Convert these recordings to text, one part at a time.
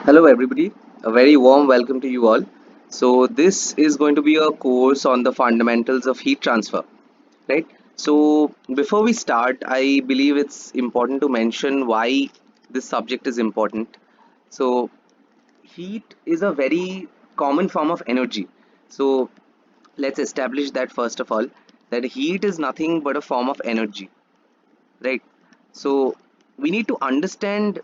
Hello, everybody. A very warm welcome to you all. So, this is going to be a course on the fundamentals of heat transfer, right? So, before we start, I believe it's important to mention why this subject is important. So, heat is a very common form of energy. So, let's establish that first of all, that heat is nothing but a form of energy, right? So we need to understand,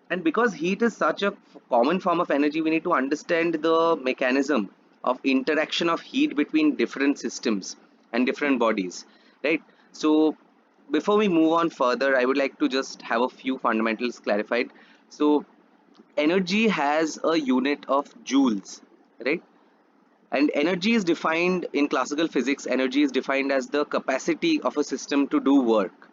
and because heat is such a common form of energy, we need to understand the mechanism of interaction of heat between different systems and different bodies, right? So before we move on further, I would like to just have a few fundamentals clarified. So energy has a unit of joules, right? And energy is defined in classical physics. Energy is defined as the capacity of a system to do work,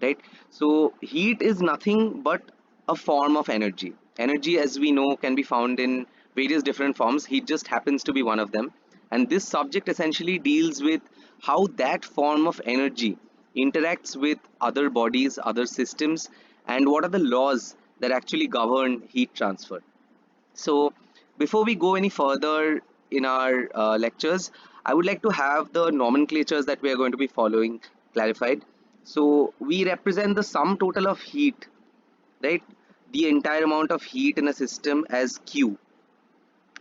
right? So heat is nothing but a form of energy. Energy, as we know, can be found in various different forms. Heat just happens to be one of them. And this subject essentially deals with how that form of energy interacts with other bodies, other systems, and what are the laws that actually govern heat transfer. So, before we go any further in our lectures, I would like to have the nomenclatures that we are going to be following clarified. So, we represent the sum total of heat, right? The entire amount of heat in a system as Q,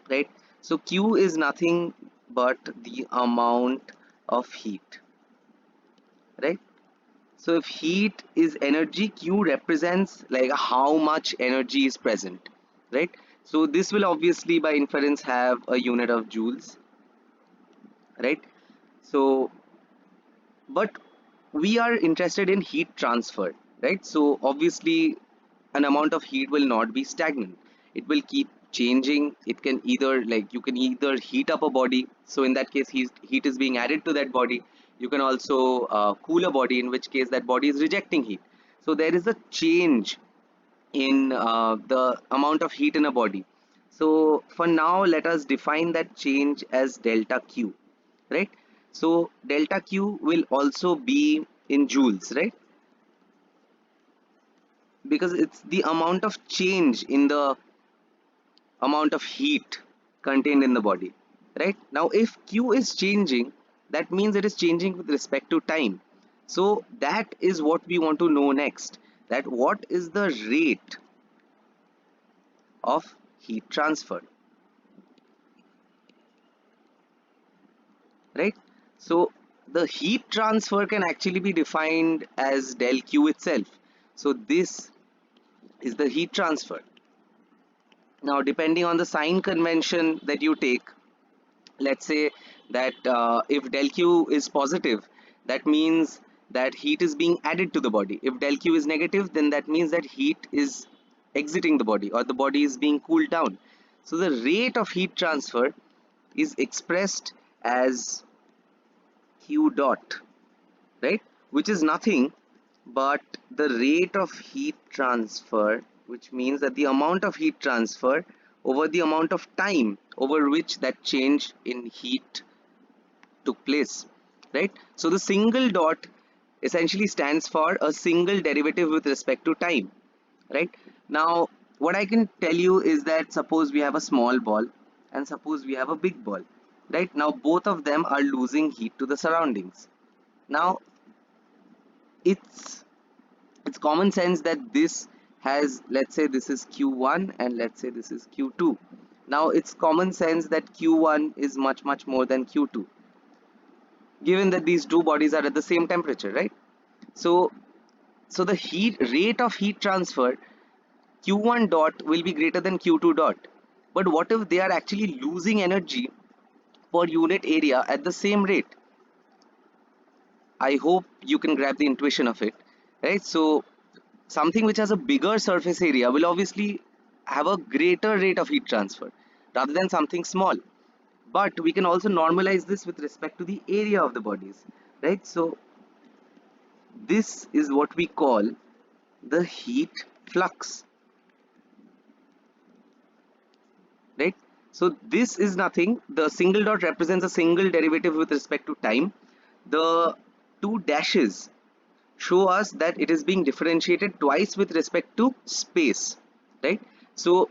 right? So, Q is nothing but the amount of heat, right? So, if heat is energy, Q represents like how much energy is present, right? So this will obviously by inference have a unit of joules, right? So, but we are interested in heat transfer, right? So obviously an amount of heat will not be stagnant. It will keep changing. It can either like you can either heat up a body. So in that case, heat is being added to that body. You can also cool a body, in which case that body is rejecting heat. So there is a change in the amount of heat in a body. So for now, let us define that change as delta Q, right? So delta Q will also be in joules, right? Because it's the amount of change in the amount of heat contained in the body, right? Now, if Q is changing, that means it is changing with respect to time. So that is what we want to know next. That what is the rate of heat transfer, right? So the heat transfer can actually be defined as del Q itself. So this is the heat transfer. Now, depending on the sign convention that you take, let's say that if del Q is positive, that means that heat is being added to the body. If del Q is negative, then that means that heat is exiting the body or the body is being cooled down. So the rate of heat transfer is expressed as Q dot, right? Which is nothing but the rate of heat transfer, which means that the amount of heat transfer over the amount of time over which that change in heat took place, right? So the single dot essentially stands for a single derivative with respect to time, right? Now, what I can tell you is that suppose we have a small ball and suppose we have a big ball, right? Now, both of them are losing heat to the surroundings. Now, it's it's common sense that this has, let's say this is q1 and let's say this is q2. Now it's common sense that q1 is much more than q2, given that these two bodies are at the same temperature, right? So so the heat rate of heat transfer, q1 dot will be greater than q2 dot. But what if they are actually losing energy per unit area at the same rate? I hope you can grab the intuition of it, right? So something which has a bigger surface area will obviously have a greater rate of heat transfer rather than something small. But we can also normalize this with respect to the area of the bodies, right? So this is what we call the heat flux, right? So this is nothing. The single dot represents a single derivative with respect to time. The two dashes show us that it is being differentiated twice with respect to space, right? So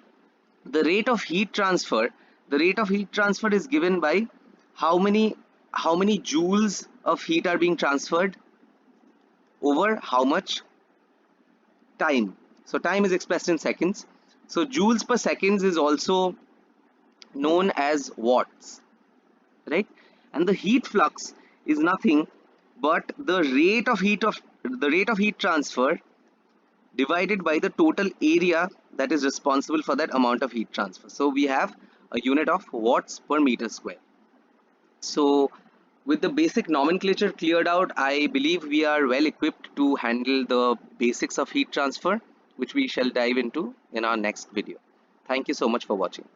The rate of heat transfer, the rate of heat transfer is given by how many joules of heat are being transferred over how much time. So time is expressed in seconds. So joules per seconds is also known as watts, right? And the heat flux is nothing but the rate of heat transfer divided by the total area that is responsible for that amount of heat transfer. So we have a unit of watts per meter square. So with the basic nomenclature cleared out, I believe we are well equipped to handle the basics of heat transfer, which we shall dive into in our next video. Thank you so much for watching.